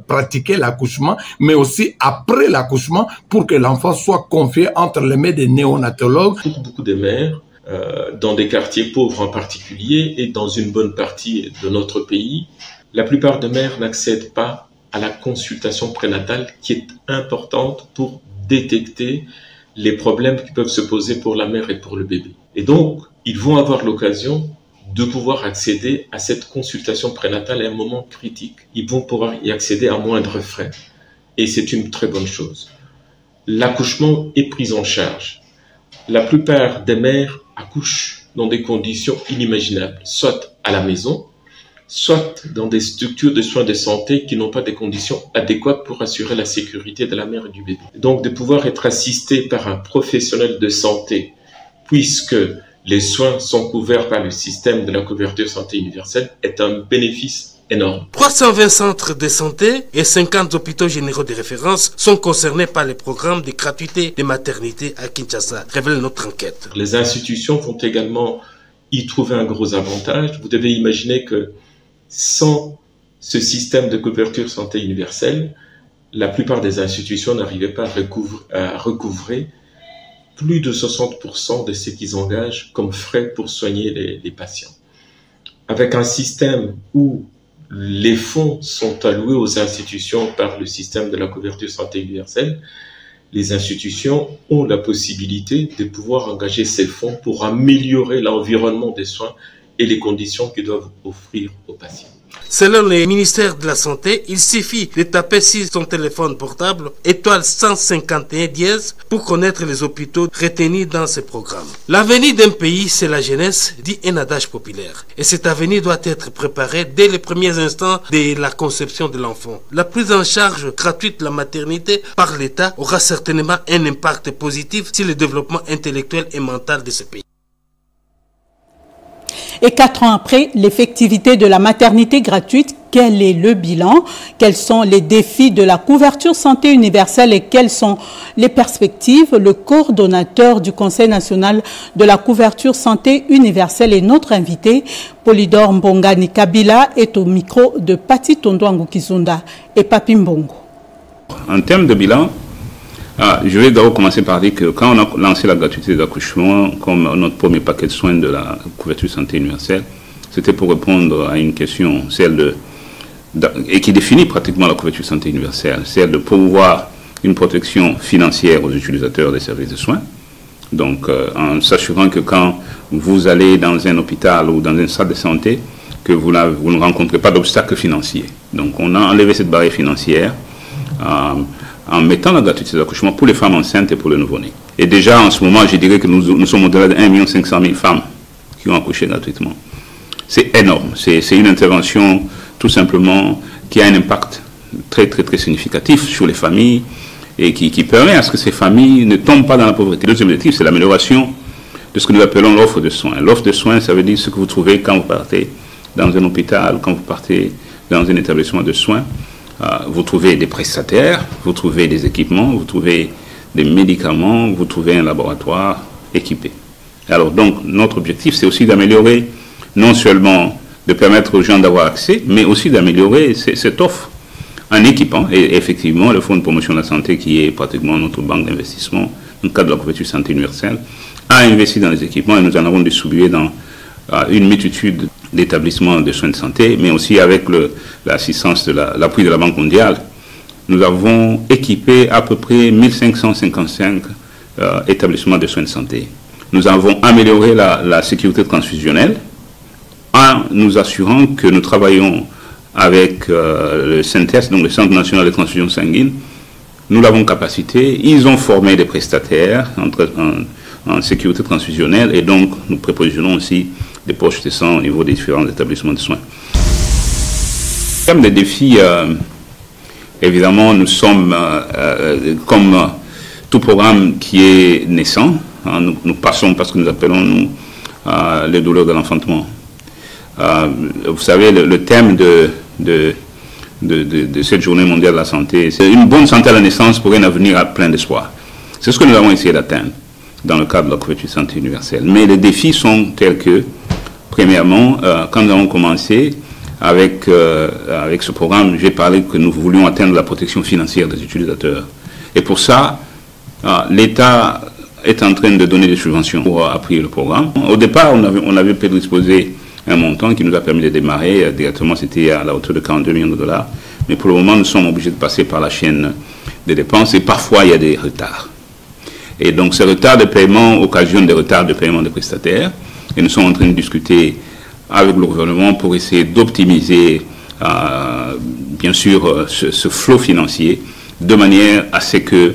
pratiquer l'accouchement, mais aussi après l'accouchement pour que l'enfant soit confié entre les mains des néonatologues. Beaucoup de mères dans des quartiers pauvres en particulier et dans une bonne partie de notre pays, la plupart des mères n'accèdent pas à la consultation prénatale qui est importante pour détecter les problèmes qui peuvent se poser pour la mère et pour le bébé. Et donc, ils vont avoir l'occasion de pouvoir accéder à cette consultation prénatale à un moment critique. Ils vont pouvoir y accéder à moindre frais. Et c'est une très bonne chose. L'accouchement est pris en charge. La plupart des mères accouchent dans des conditions inimaginables, soit à la maison, soit dans des structures de soins de santé qui n'ont pas des conditions adéquates pour assurer la sécurité de la mère et du bébé. Donc de pouvoir être assisté par un professionnel de santé, puisque les soins sont couverts par le système de la couverture santé universelle, est un bénéfice énorme. 320 centres de santé et 50 hôpitaux généraux de référence sont concernés par les programmes de gratuité de maternité à Kinshasa, révèle notre enquête. Les institutions vont également y trouver un gros avantage. Vous devez imaginer que Sans ce système de couverture santé universelle, la plupart des institutions n'arrivaient pas à recouvrer plus de 60% de ce qu'ils engagent comme frais pour soigner les patients. Avec un système où les fonds sont alloués aux institutions par le système de la couverture santé universelle, les institutions ont la possibilité de pouvoir engager ces fonds pour améliorer l'environnement des soins et les conditions qu'ils doivent offrir aux patients. Selon le ministère de la Santé, il suffit de taper sur son téléphone portable étoile 151 dièse pour connaître les hôpitaux retenus dans ce programme. L'avenir d'un pays, c'est la jeunesse, dit un adage populaire. Et cet avenir doit être préparé dès les premiers instants de la conception de l'enfant. La prise en charge gratuite de la maternité par l'État aura certainement un impact positif sur le développement intellectuel et mental de ce pays. Et 4 ans après l'effectivité de la maternité gratuite, quel est le bilan? Quels sont les défis de la couverture santé universelle et quelles sont les perspectives? Le coordonnateur du Conseil national de la couverture santé universelle est notre invité. Polydor Mbongani Kabila est au micro de Pati Tondouangou Kizunda et Papi Mbongo. En termes de bilan, je vais d'abord commencer par dire que quand on a lancé la gratuité d'accouchement comme notre premier paquet de soins de la couverture santé universelle, c'était pour répondre à une question, et qui définit pratiquement la couverture santé universelle, celle de promouvoir une protection financière aux utilisateurs des services de soins. Donc, en s'assurant que quand vous allez dans un hôpital ou dans un centre de santé, que vous ne rencontrez pas d'obstacles financiers. Donc, on a enlevé cette barrière financière en mettant la gratuité d'accouchement pour les femmes enceintes et pour les nouveau-nés. Et déjà, en ce moment, je dirais que nous sommes au-delà de 1 500 000 femmes qui ont accouché gratuitement. C'est énorme. C'est une intervention, tout simplement, qui a un impact très, très, très significatif sur les familles et qui permet à ce que ces familles ne tombent pas dans la pauvreté. Le deuxième objectif, c'est l'amélioration de ce que nous appelons l'offre de soins. L'offre de soins, ça veut dire ce que vous trouvez quand vous partez dans un hôpital, quand vous partez dans un établissement de soins. Vous trouvez des prestataires, vous trouvez des équipements, vous trouvez des médicaments, vous trouvez un laboratoire équipé. Alors donc, notre objectif, c'est aussi d'améliorer, non seulement de permettre aux gens d'avoir accès, mais aussi d'améliorer cette offre en équipant. Et effectivement, le Fonds de promotion de la santé, qui est pratiquement notre banque d'investissement, dans le cadre de la couverture santé universelle, a investi dans les équipements et nous en avons distribué dans une multitude d'établissements de soins de santé, mais aussi avec l'assistance de l'appui de la Banque mondiale. Nous avons équipé à peu près 1555 établissements de soins de santé. Nous avons amélioré la sécurité transfusionnelle en nous assurant que nous travaillons avec le CNTS, donc le Centre national de transfusion sanguine. Nous l'avons capacité, ils ont formé des prestataires en sécurité transfusionnelle et donc nous prépositionnons aussi des poches de sang au niveau des différents établissements de soins. En termes de défis, évidemment, nous sommes, comme tout programme qui est naissant, nous passons par ce que nous appelons les douleurs de l'enfantement. Vous savez, le thème de cette journée mondiale de la santé, c'est une bonne santé à la naissance pour un avenir plein d'espoir. C'est ce que nous avons essayé d'atteindre dans le cadre de la couverture santé universelle. Mais les défis sont tels que, premièrement, quand nous avons commencé avec ce programme, j'ai parlé que nous voulions atteindre la protection financière des utilisateurs. Et pour ça, l'État est en train de donner des subventions pour appuyer le programme. Au départ, on avait prédisposé un montant qui nous a permis de démarrer. Directement, c'était à la hauteur de 42 millions de dollars. Mais pour le moment, nous sommes obligés de passer par la chaîne des dépenses et parfois, il y a des retards. Et donc, ces retards de paiement occasionnent des retards de paiement des prestataires. Et nous sommes en train de discuter avec le gouvernement pour essayer d'optimiser, bien sûr, ce flot financier de manière à ce que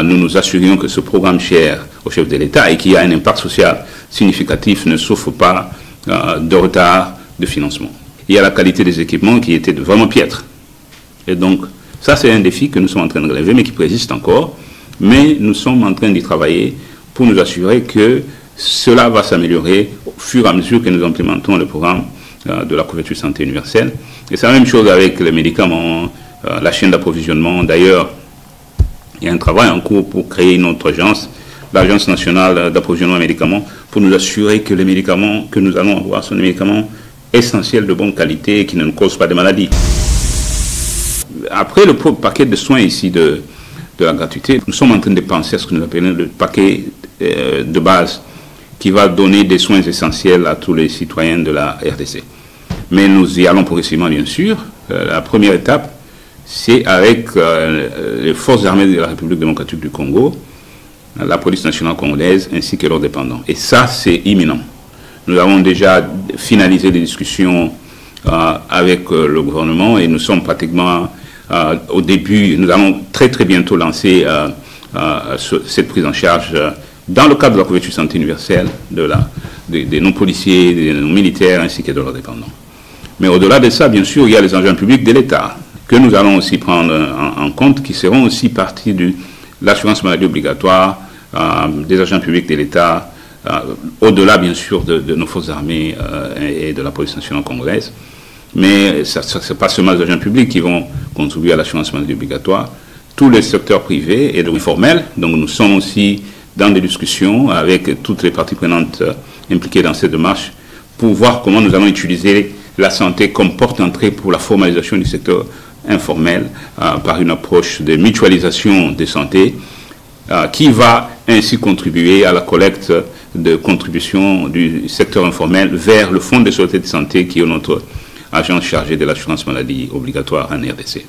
nous nous assurions que ce programme cher au chef de l'État et qui a un impact social significatif ne souffre pas de retard de financement. Il y a la qualité des équipements qui était vraiment piètre. Et donc, ça, c'est un défi que nous sommes en train de relever, mais qui persiste encore. Mais nous sommes en train d'y travailler pour nous assurer que cela va s'améliorer au fur et à mesure que nous implémentons le programme de la couverture santé universelle. Et c'est la même chose avec les médicaments, la chaîne d'approvisionnement. D'ailleurs, il y a un travail en cours pour créer une autre agence, l'Agence nationale d'approvisionnement des médicaments, pour nous assurer que les médicaments que nous allons avoir sont des médicaments essentiels de bonne qualité et qui ne nous causent pas de maladies. Après le paquet de soins ici de la gratuité, nous sommes en train de penser à ce que nous appelons le paquet de base qui va donner des soins essentiels à tous les citoyens de la RDC. Mais nous y allons progressivement, bien sûr. La première étape, c'est avec les forces armées de la République démocratique du Congo, la police nationale congolaise ainsi que leurs dépendants. Et ça, c'est imminent. Nous avons déjà finalisé des discussions avec le gouvernement et nous sommes pratiquement au début. Nous allons très bientôt lancer cette prise en charge dans le cadre de la couverture santé universelle des non-policiers, des non-militaires ainsi que de leurs dépendants. Mais au-delà de ça, bien sûr, il y a les agents publics de l'État que nous allons aussi prendre en compte, qui seront aussi partie de l'assurance maladie obligatoire, des agents publics de l'État, au-delà bien sûr de nos forces armées et de la police nationale congolaise. Mais ce n'est pas seulement les agents publics qui vont contribuer à l'assurance maladie obligatoire, tous les secteurs privés et donc informels. Donc nous sommes aussi dans des discussions avec toutes les parties prenantes impliquées dans cette démarche pour voir comment nous allons utiliser la santé comme porte-entrée pour la formalisation du secteur informel par une approche de mutualisation de santé qui va ainsi contribuer à la collecte de contributions du secteur informel vers le Fonds de sécurité de santé qui est notre agence chargée de l'assurance maladie obligatoire en RDC.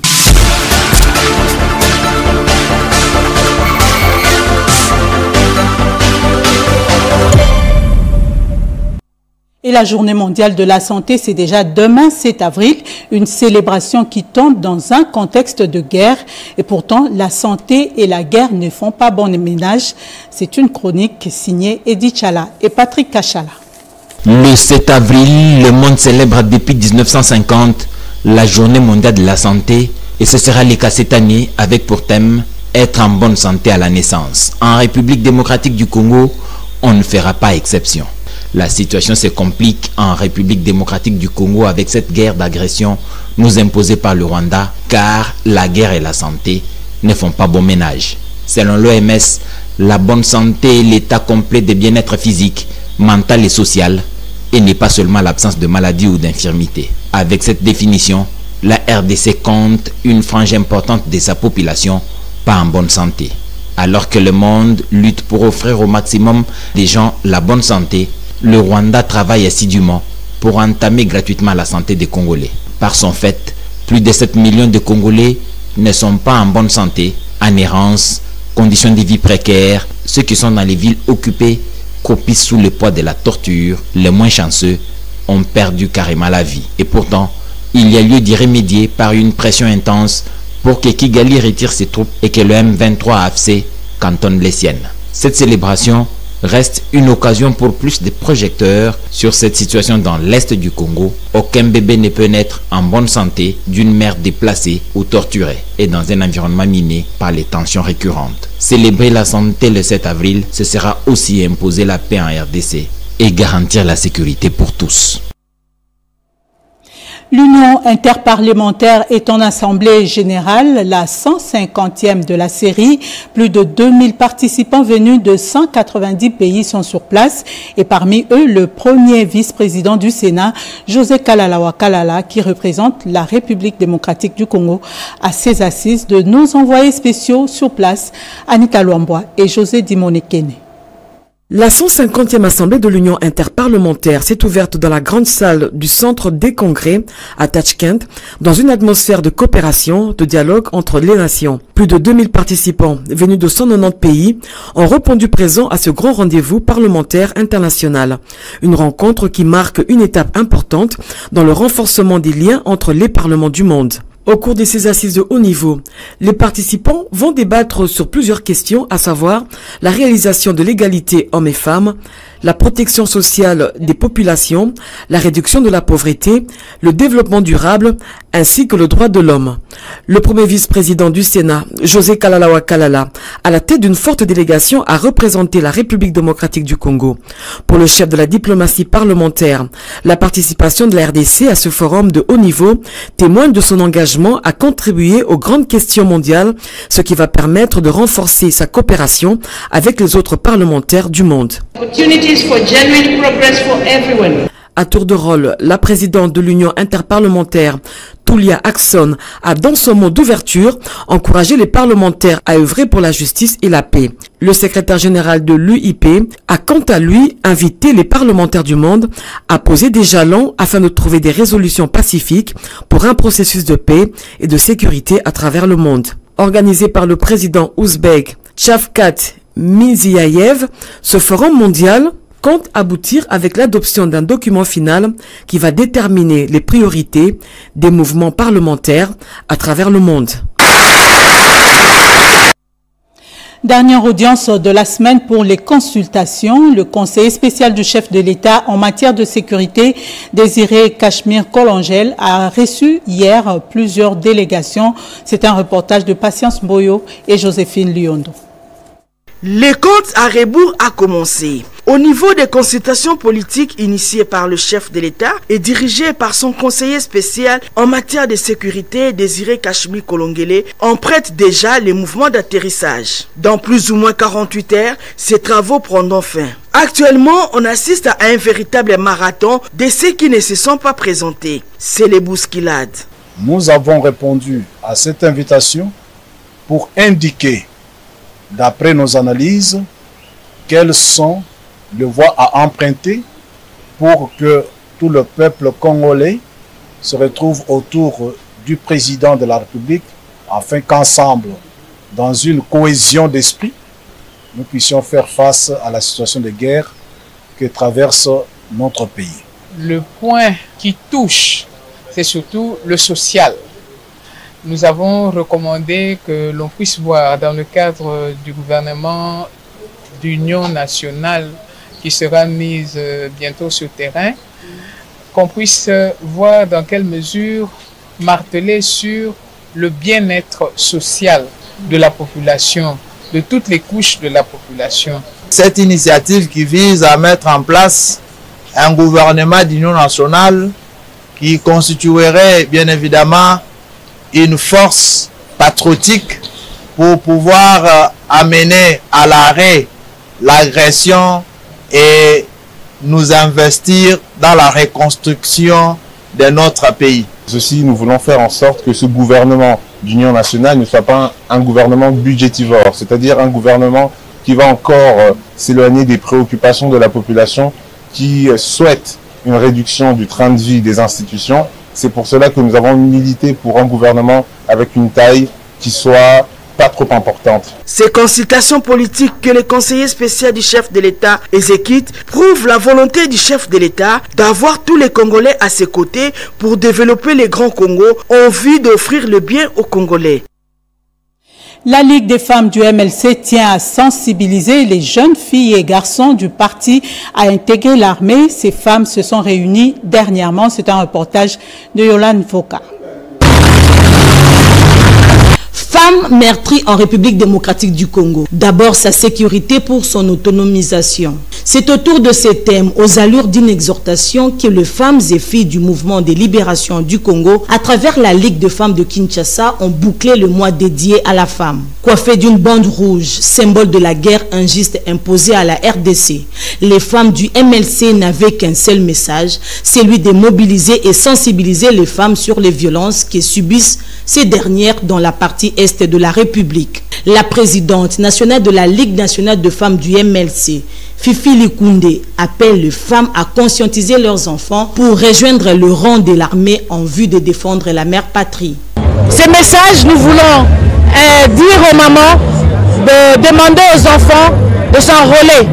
Et la journée mondiale de la santé, c'est déjà demain 7 avril, une célébration qui tombe dans un contexte de guerre. Et pourtant, la santé et la guerre ne font pas bon ménage. C'est une chronique signée Edith Chala et Patrick Kachala. Le 7 avril, le monde célèbre depuis 1950 la journée mondiale de la santé et ce sera le cas cette année avec pour thème « Être en bonne santé à la naissance ». En République démocratique du Congo, on ne fera pas exception. La situation se complique en République démocratique du Congo avec cette guerre d'agression nous imposée par le Rwanda car la guerre et la santé ne font pas bon ménage. Selon l'OMS, la bonne santé est l'état complet de bien-être physique, mental et social et n'est pas seulement l'absence de maladie ou d'infirmité. Avec cette définition, la RDC compte une frange importante de sa population pas en bonne santé. Alors que le monde lutte pour offrir au maximum des gens la bonne santé, le Rwanda travaille assidûment pour entamer gratuitement la santé des Congolais. Par son fait, plus de 7 millions de Congolais ne sont pas en bonne santé, en errance, conditions de vie précaires. Ceux qui sont dans les villes occupées copient sous le poids de la torture. Les moins chanceux ont perdu carrément la vie. Et pourtant, il y a lieu d'y remédier par une pression intense pour que Kigali retire ses troupes et que le M23 AFC cantonne les siennes. Cette célébration reste une occasion pour plus de projecteurs sur cette situation dans l'est du Congo. Aucun bébé ne peut naître en bonne santé d'une mère déplacée ou torturée et dans un environnement miné par les tensions récurrentes. Célébrer la santé le 7 avril, ce sera aussi imposer la paix en RDC et garantir la sécurité pour tous. L'Union interparlementaire est en assemblée générale, la 150e de la série. Plus de 2000 participants venus de 190 pays sont sur place et parmi eux, le premier vice-président du Sénat, José Kalala Wakalala, qui représente la République démocratique du Congo à ses assises. De nos envoyés spéciaux sur place, Annika Luamboa et José Dimonekene. La 150e Assemblée de l'Union interparlementaire s'est ouverte dans la grande salle du Centre des Congrès à Tachkent, dans une atmosphère de coopération, de dialogue entre les nations. Plus de 2000 participants venus de 190 pays ont répondu présents à ce grand rendez-vous parlementaire international. Une rencontre qui marque une étape importante dans le renforcement des liens entre les parlements du monde. Au cours de ces assises de haut niveau, les participants vont débattre sur plusieurs questions, à savoir la réalisation de l'égalité hommes et femmes, la protection sociale des populations, la réduction de la pauvreté, le développement durable, ainsi que le droit de l'homme. Le premier vice-président du Sénat, José Kalala Wakalala, à la tête d'une forte délégation, a représenté la République démocratique du Congo. Pour le chef de la diplomatie parlementaire, la participation de la RDC à ce forum de haut niveau témoigne de son engagement à contribuer aux grandes questions mondiales, ce qui va permettre de renforcer sa coopération avec les autres parlementaires du monde. À tour de rôle, la présidente de l'Union interparlementaire, Tulia Axon, a dans son mot d'ouverture encouragé les parlementaires à œuvrer pour la justice et la paix. Le secrétaire général de l'UIP a quant à lui invité les parlementaires du monde à poser des jalons afin de trouver des résolutions pacifiques pour un processus de paix et de sécurité à travers le monde. Organisé par le président ouzbek Shavkat Mirziyayev, ce forum mondial compte aboutir avec l'adoption d'un document final qui va déterminer les priorités des mouvements parlementaires à travers le monde. Dernière audience de la semaine pour les consultations. Le conseiller spécial du chef de l'État en matière de sécurité, Désiré Cachemire Colangel, a reçu hier plusieurs délégations. C'est un reportage de Patience Boyo et Joséphine Lyondo. Les comptes à rebours a commencé. Au niveau des consultations politiques initiées par le chef de l'État et dirigées par son conseiller spécial en matière de sécurité, Désiré Cachemire Colangel, on prête déjà les mouvements d'atterrissage. Dans plus ou moins 48 heures, ces travaux prendront fin. Actuellement, on assiste à un véritable marathon de ceux qui ne se sont pas présentés. C'est les bousculades. Nous avons répondu à cette invitation pour indiquer, d'après nos analyses, quelles sont les voies à emprunter pour que tout le peuple congolais se retrouve autour du président de la République afin qu'ensemble, dans une cohésion d'esprit, nous puissions faire face à la situation de guerre que traverse notre pays. Le point qui touche, c'est surtout le social. Nous avons recommandé que l'on puisse voir dans le cadre du gouvernement d'union nationale qui sera mise bientôt sur terrain, qu'on puisse voir dans quelle mesure marteler sur le bien-être social de la population, de toutes les couches de la population. Cette initiative qui vise à mettre en place un gouvernement d'union nationale qui constituerait bien évidemment une force patriotique pour pouvoir amener à l'arrêt l'agression et nous investir dans la reconstruction de notre pays. Ceci, nous voulons faire en sorte que ce gouvernement d'union nationale ne soit pas un gouvernement budgétivore, c'est-à-dire un gouvernement qui va encore s'éloigner des préoccupations de la population qui souhaite une réduction du train de vie des institutions. C'est pour cela que nous avons milité pour un gouvernement avec une taille qui soit pas trop importante. Ces consultations politiques que le conseiller spécial du chef de l'État exécute prouvent la volonté du chef de l'État d'avoir tous les Congolais à ses côtés pour développer les grands Congo en vue d'offrir le bien aux Congolais. La Ligue des femmes du MLC tient à sensibiliser les jeunes filles et garçons du parti à intégrer l'armée. Ces femmes se sont réunies dernièrement. C'est un reportage de Yolande Foka. Femme meurtrie en République démocratique du Congo. D'abord sa sécurité pour son autonomisation. C'est autour de ces thèmes, aux allures d'une exhortation, que les femmes et filles du mouvement de libération du Congo, à travers la Ligue des femmes de Kinshasa, ont bouclé le mois dédié à la femme. Coiffées d'une bande rouge, symbole de la guerre injuste imposée à la RDC, les femmes du MLC n'avaient qu'un seul message, celui de mobiliser et sensibiliser les femmes sur les violences que subissent ces dernières dans la partie est de la République. La présidente nationale de la Ligue nationale de femmes du MLC, Fifi Likunde, appelle les femmes à conscientiser leurs enfants pour rejoindre le rang de l'armée en vue de défendre la mère patrie. Ce message, nous voulons dire aux mamans de demander aux enfants de s'enrôler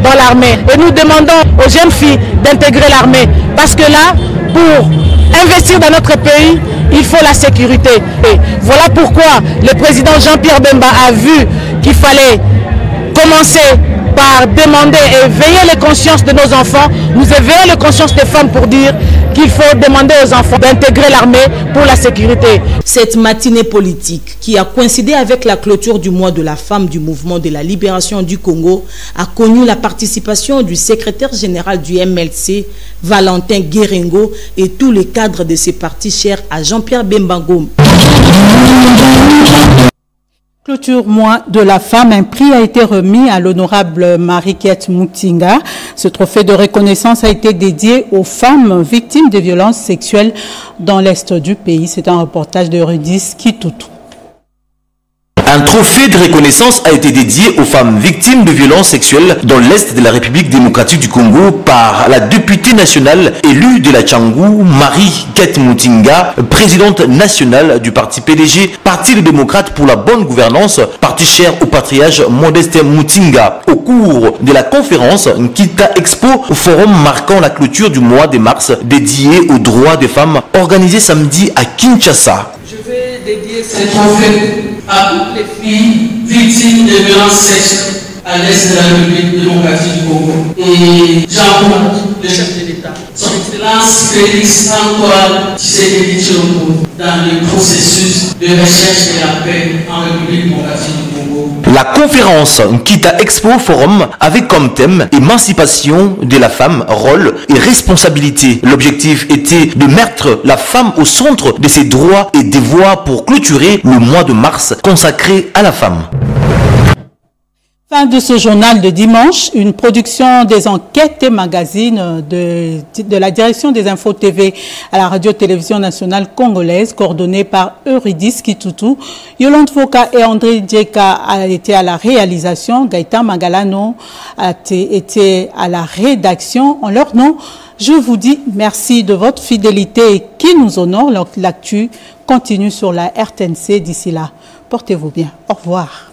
dans l'armée. Et nous demandons aux jeunes filles d'intégrer l'armée. Parce que là, pour investir dans notre pays, il faut la sécurité. Et voilà pourquoi le président Jean-Pierre Bemba a vu qu'il fallait commencer par demander et éveiller les consciences de nos enfants. Nous éveillons les consciences des femmes pour dire qu'il faut demander aux enfants d'intégrer l'armée pour la sécurité. Cette matinée politique, qui a coïncidé avec la clôture du mois de la femme du mouvement de la libération du Congo, a connu la participation du secrétaire général du MLC, Valentin Guérengo, et tous les cadres de ces partis chers à Jean-Pierre Bemba Ngom. Clôture mois de la femme, un prix a été remis à l'honorable Mariquette Moutinga. Ce trophée de reconnaissance a été dédié aux femmes victimes de violences sexuelles dans l'est du pays. C'est un reportage de Rudis Kitutu. Un trophée de reconnaissance a été dédié aux femmes victimes de violences sexuelles dans l'Est de la République démocratique du Congo par la députée nationale élue de la Tchangou, Marie-Kate Mutinga, présidente nationale du parti PDG, Parti des démocrates pour la bonne gouvernance, parti cher au patriarche Modeste Mutinga. Au cours de la conférence Nkita Expo, forum marquant la clôture du mois de mars dédié aux droits des femmes, organisé samedi à Kinshasa. Je vais dédier ce trophée à toutes les filles victimes de violences sexuelles à l'Est de la République démocratique du Congo. Et j'envoie le chef de l'État, son Excellence Félix Antoine Tshisekedi Tshilombo, dans le processus de recherche de la paix en République démocratique du Congo. La conférence Nkita Expo Forum avait comme thème émancipation de la femme, rôle et responsabilité. L'objectif était de mettre la femme au centre de ses droits et devoirs pour clôturer le mois de mars consacré à la femme. Fin de ce journal de dimanche, une production des enquêtes et magazines de la direction des infos TV à la radio-télévision nationale congolaise, coordonnée par Eurydice Kitutu. Yolande Foka et André Djeka a été à la réalisation. Gaëtan Magalano a été à la rédaction. En leur nom, je vous dis merci de votre fidélité qui nous honore. L'actu continue sur la RTNC. D'ici là, portez-vous bien. Au revoir.